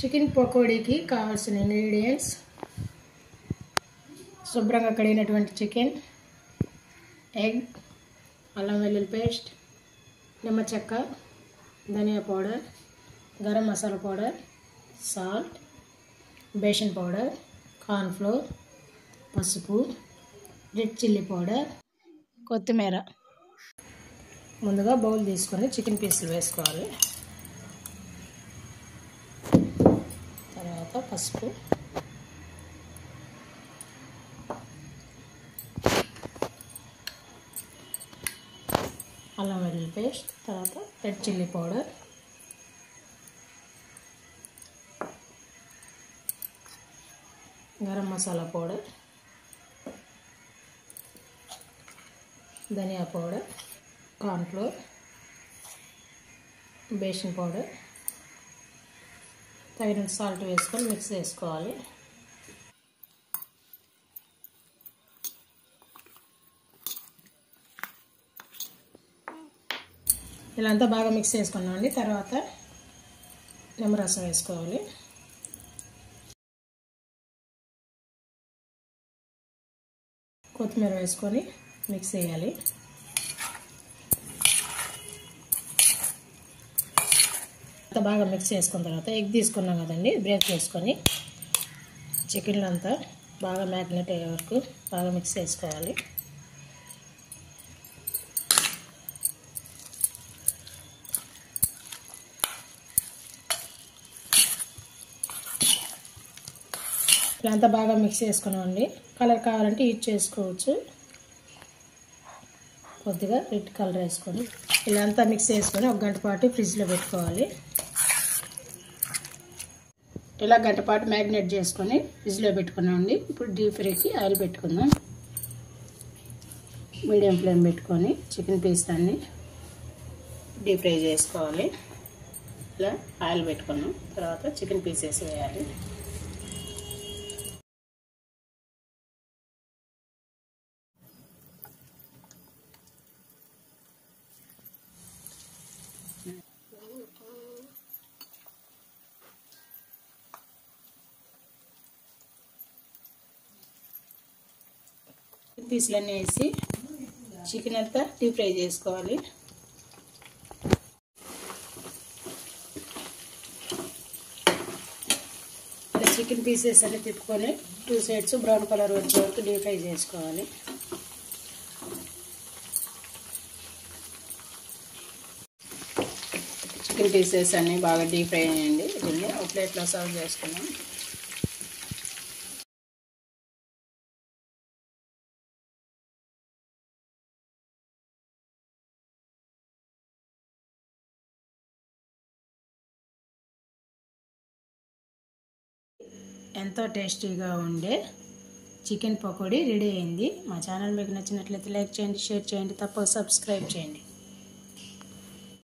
Chicken పకోడీకి కావాల్సిన ingredients శుభ్రంగా కడిగినటువంటి chicken, egg, అల్లం వెల్లుల్లి పేస్ట్, నిమ్మ చెక్క, ధనియా powder, garam masala powder, salt, besan powder, corn flour, పసుపు, రెడ్ చిల్లీ పౌడర్, కొత్తిమీర. ముందుగా బౌల్ తీసుకొని చికెన్ పీసులు వేసుకోవాలి. తర్వాత పసుపు, అల్లం వెల్లుల్లి పేస్ట్, తర్వాత red chilli powder, garam masala powder, ధనియా powder, corn flour, besan powder, తగినంత సాల్ట్ వేసుకొని మిక్స్ చేసుకోవాలి. ఇలా అంతా బాగా మిక్స్ చేసుకున్నామండి. తర్వాత నిమ్మరసం వేసుకోవాలి. కొత్తిమీర వేసుకొని మిక్స్ చేయాలి. బాగా మిక్స్ చేసుకున్న తర్వాత ఎగ్ తీసుకున్నాం కదండి, బ్రేక్ చేసుకొని చికెన్లో అంతా బాగా మ్యాగ్నెట్ అయ్యే వరకు బాగా మిక్స్ చేసుకోవాలి. ఇలా అంతా బాగా మిక్స్ చేసుకున్నామండి. కలర్ కావాలంటే యూజ్ చేసుకోవచ్చు. కొద్దిగా రెడ్ కలర్ వేసుకొని ఇలా అంతా మిక్స్ చేసుకొని 1 గంట పాటు ఫ్రిడ్జ్లో పెట్టుకోవాలి. ఇలా గంట పాటు మ్యాగ్నేట్ చేసుకొని ఫ్రిడ్జ్లో పెట్టుకున్నామండి. ఇప్పుడు డీప్ ఫ్రైకి ఆయిల్ పెట్టుకుందాం. మీడియం ఫ్లేమ్ పెట్టుకొని చికెన్ పీస్ అన్ని డీప్ ఫ్రై చేసుకోవాలి. ఇలా ఆయిల్ పెట్టుకున్నాం. తర్వాత చికెన్ పీసెస్ వేయాలి. పీసులన్నీ వేసి చికెన్ అంతా డీప్ ఫ్రై చేసుకోవాలి. ఇలా చికెన్ పీసెస్ అన్ని తిప్పుకొని 2 సైడ్స్ బ్రౌన్ కలర్ వచ్చే వరకు డీప్ ఫ్రై చేసుకోవాలి. చికెన్ పీసెస్ అన్నీ బాగా డీప్ ఫ్రై అయ్యండి. దీన్ని ఒక ప్లేట్లో సర్వ్ చేసుకున్నాం. ఎంతో టేస్టీగా ఉండే చికెన్ పకోడీ రెడీ అయింది. మా ఛానల్ మీకు నచ్చినట్లయితే లైక్ చేయండి, షేర్ చేయండి, తప్పక సబ్స్క్రైబ్ చేయండి.